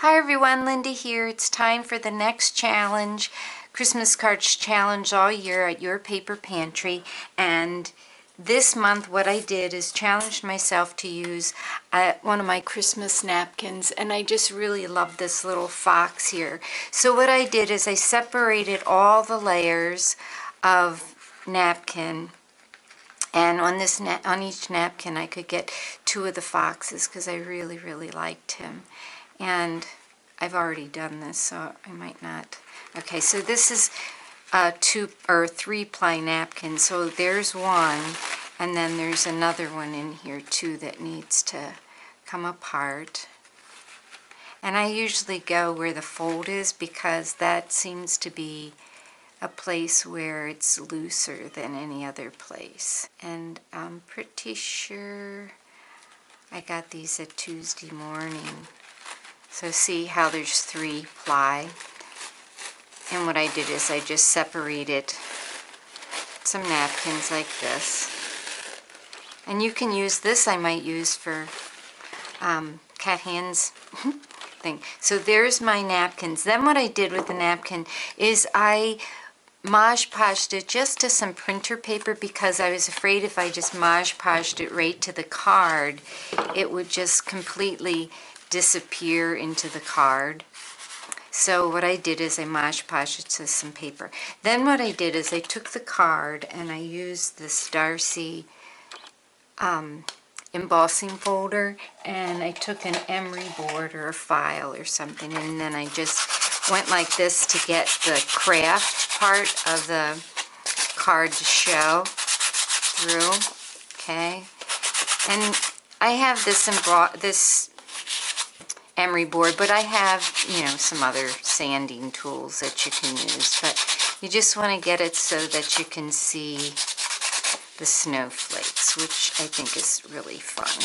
Hi everyone, Linda here. It's time for the next challenge, Christmas cards challenge all year at Your Paper Pantry. And this month what I did is challenged myself to use one of my Christmas napkins, and I just really love this little fox here. So what I did is I separated all the layers of napkin, and on this on each napkin I could get two of the foxes because I really liked him. And I've already done this, so I might not. Okay, so this is a 2 or 3 ply napkin. So there's one, and then there's another one in here too that needs to come apart. And I usually go where the fold is because that seems to be a place where it's looser than any other place. And I'm pretty sure I got these at Tuesday morning. So see how there's 3 ply. And what I did is I just separated some napkins like this. And you can use this, I might use for cat hands thing. So there's my napkins. Then what I did with the napkin is I Mod Podged it just to some printer paper because I was afraid if I just Mod Podged it right to the card, it would just completely disappear into the card. So what I did is I Mod Podged it to some paper. Then what I did is I took the card and I used this Darcy embossing folder, and I took an emery board or a file or something, and then I just went like this to get the craft part of the card to show through. Okay, and I have this emery board, but I have, some other sanding tools that you can use, but you just want to get it so that you can see the snowflakes, which I think is really fun.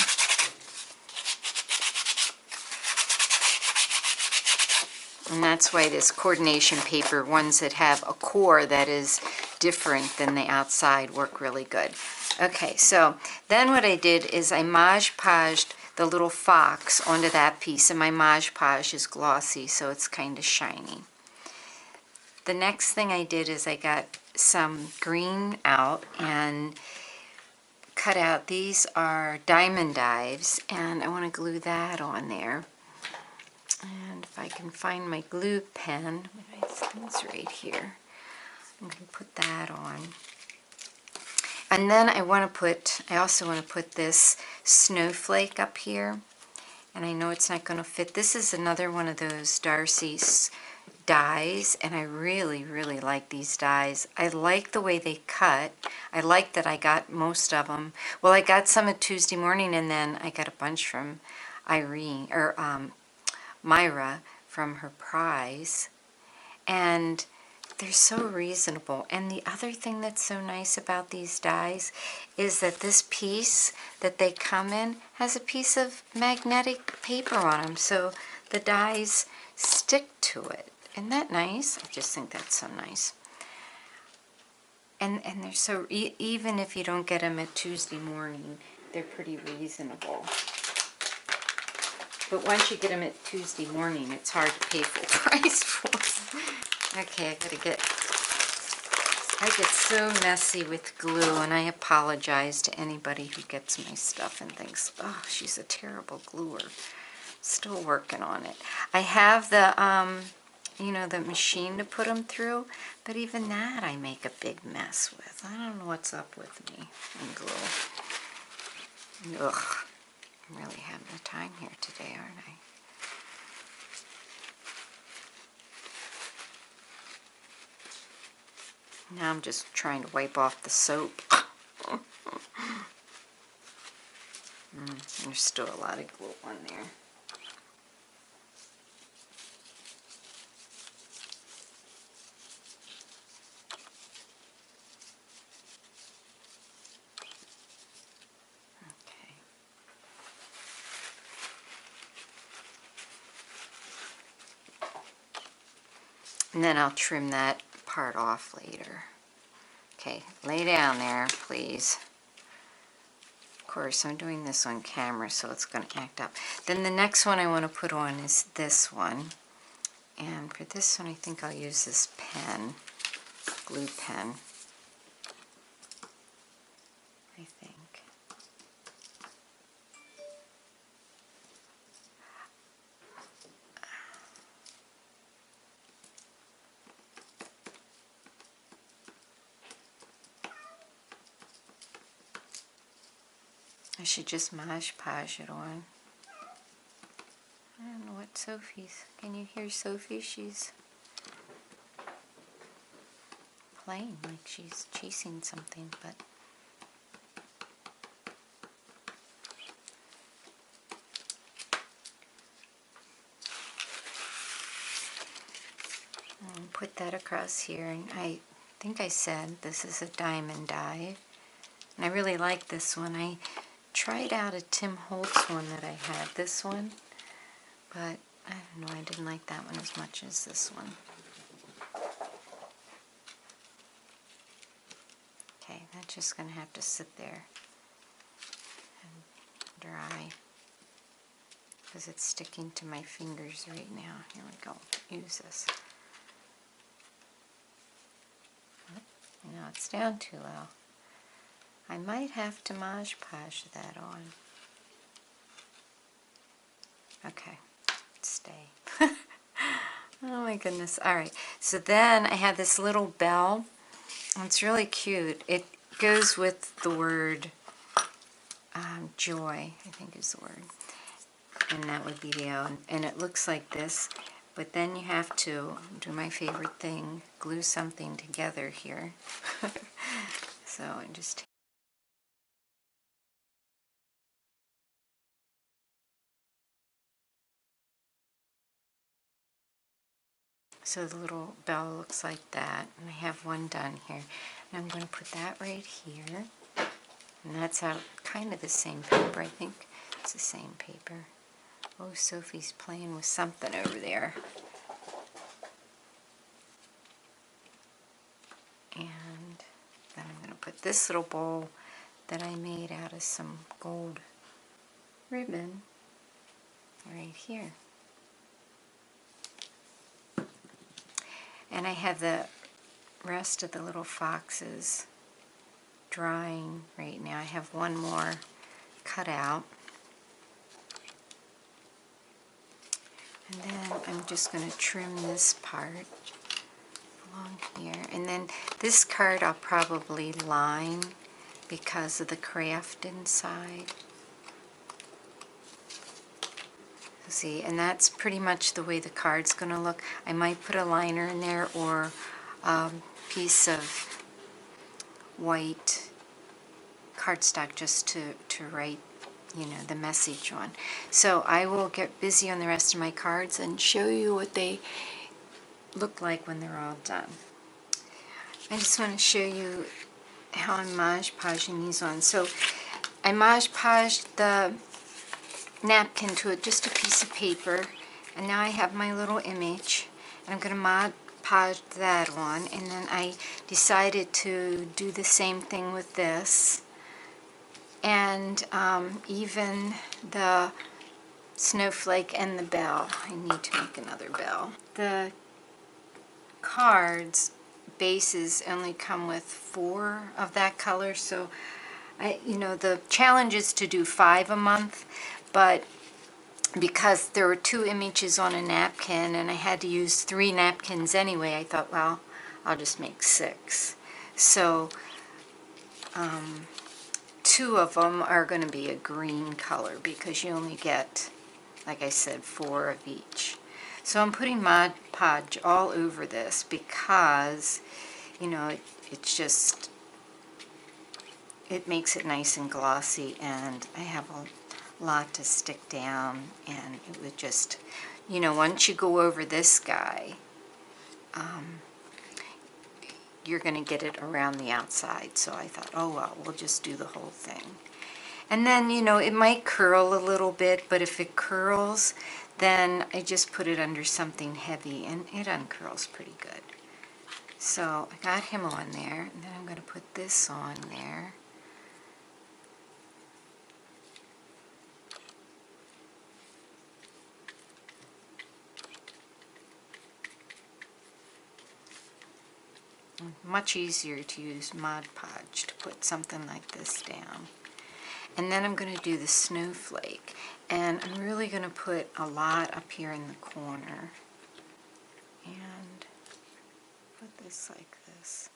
And that's why this coordination paper, ones that have a core that is different than the outside, work really good. Okay, so then what I did is I Mod Podged the little fox onto that piece, and my Mod Podge is glossy, so it's kind of shiny. The next thing I did is I got some green out and cut out, these are diamond dives, and I want to glue that on there. And if I can find my glue pen, it's right here. I'm going to put that on. And then I also want to put this snowflake up here. And I know it's not going to fit. This is another one of those Darcy's dies, and I really like these dies. I like the way they cut. I like that I got most of them. Well, I got some at Tuesday morning, and then I got a bunch from Myra from her prize. And they're so reasonable. And the other thing that's so nice about these dies is that this piece that they come in has a piece of magnetic paper on them, so the dies stick to it. Isn't that nice? I just think that's so nice. And they're so, even if you don't get them at Tuesday morning, they're pretty reasonable. But once you get them at Tuesday morning, it's hard to pay full price for them. Okay, I get so messy with glue, and I apologize to anybody who gets my stuff and thinks, oh, she's a terrible gluer. Still working on it. I have the the machine to put them through, but even that I make a big mess with. I don't know what's up with me and glue. Ugh, I'm really having a time here today, aren't I? Now I'm just trying to wipe off the soap. There's still a lot of glue on there. And then I'll trim that part off later. Okay, lay down there, please. course, I'm doing this on camera, so it's going to act up. Then the next one I want to put on is this one. And for this one, I think I'll use this pen, glue pen, I think. I should just Mod Podge it on. I don't know what Sophie's. Can you hear Sophie? She's playing like she's chasing something, but I'll put that across here. And I think I said this is a diamond die, and I really like this one. I tried out a Tim Holtz one that I had, this one, but I don't know, I didn't like that one as much as this one. Okay, that's just going to have to sit there and dry because it's sticking to my fingers right now. Here we go. Use this. Now it's down too low. I might have to Mod Podge that on. Okay, stay. Oh my goodness. Alright, so then I have this little bell. It's really cute. It goes with the word joy, I think is the word. And that would be the O. And it looks like this. But then you have to do my favorite thing, glue something together here. So I just so the little bell looks like that, and I have one done here. And I'm going to put that right here, and that's out kind of the same paper. I think it's the same paper. Oh, Sophie's playing with something over there. And then I'm going to put this little bowl that I made out of some gold ribbon right here. And I have the rest of the little foxes drying right now. I have one more cut out. And then I'm just going to trim this part along here. And then this card I'll probably line because of the craft inside. See, and that's pretty much the way the card's going to look. I might put a liner in there or a piece of white cardstock just to write, you know, the message on. So I will get busy on the rest of my cards and show you what they look like when they're all done. I just want to show you how I'm Mod Podging these on. So I Mod Podged the napkin to it, just a piece of paper, and now I have my little image, and I'm going to Mod Podge that on, and then I decided to do the same thing with this, and even the snowflake and the bell. I need to make another bell. The cards bases only come with 4 of that color, so the challenge is to do 5 a month, but because there were 2 images on a napkin and I had to use 3 napkins anyway, I thought, well, I'll just make 6. So 2 of them are going to be a green color because you only get, like I said, 4 of each. So I'm putting Mod Podge all over this because, it's just, it makes it nice and glossy, and I have a lot to stick down, and it would just, once you go over this guy, you're going to get it around the outside. So I thought, oh well, we'll just do the whole thing. And then, it might curl a little bit, but if it curls, then I just put it under something heavy, and it uncurls pretty good. So I got him on there, and then I'm going to put this on there. much easier to use Mod Podge to put something like this down. And then I'm going to do the snowflake. And I'm really going to put a lot up here in the corner. And put this like this.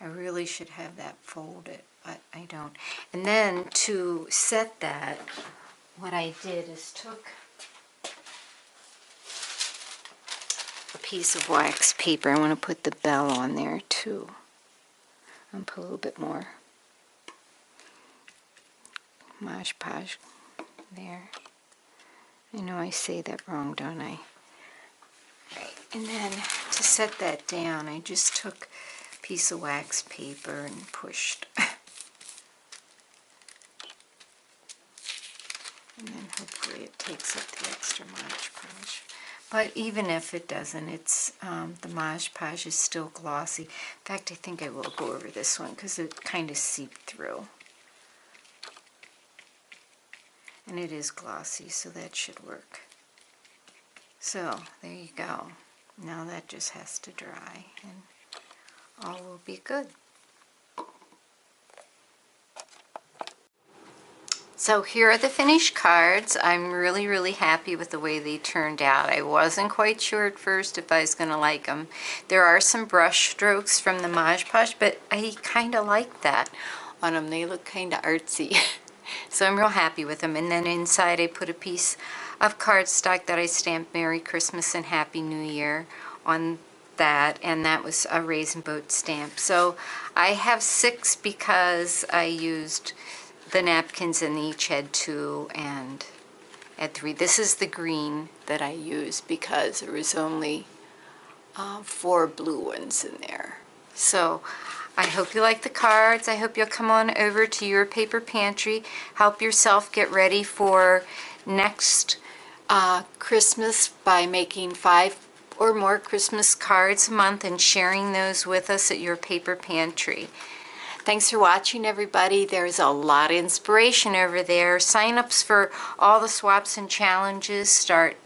I really should have that folded, but I don't. And then to set that, what I did is took a piece of wax paper. I want to put the bell on there too. I'll put a little bit more Mod Podge there. I know I say that wrong, don't I? Right. And then to set that down, I just took a piece of wax paper and pushed. And then hopefully it takes up the extra Mod Podge. But even if it doesn't, it's the Mod Podge is still glossy. In fact, I think I will go over this one because it kind of seeped through. And it is glossy, so that should work. So, there you go. Now that just has to dry, and all will be good. So here are the finished cards. I'm really, really happy with the way they turned out. I wasn't quite sure at first if I was going to like them. There are some brush strokes from the Mod Podge, but I kind of like that on them. They look kind of artsy. So I'm real happy with them. And then inside I put a piece of cardstock that I stamped Merry Christmas and Happy New Year on that, and that was a Raisin Boat stamp. So I have 6 because I used the napkins and each had 2 and had 3. This is the green that I used because there was only 4 blue ones in there. So I hope you like the cards. I hope you'll come on over to your paper pantry. Help yourself get ready for next Christmas by making 5 or more Christmas cards a month and sharing those with us at your paper pantry. Thanks for watching, everybody. There's a lot of inspiration over there. Sign-ups for all the swaps and challenges start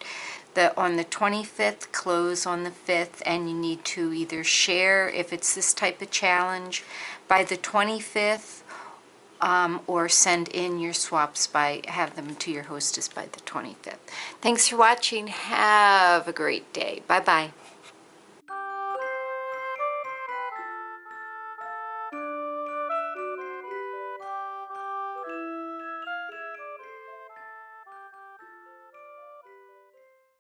on the 25th, close on the 5th, and you need to either share, if it's this type of challenge, by the 25th, or send in your swaps have them to your hostess by the 25th. Thanks for watching. Have a great day. Bye-bye.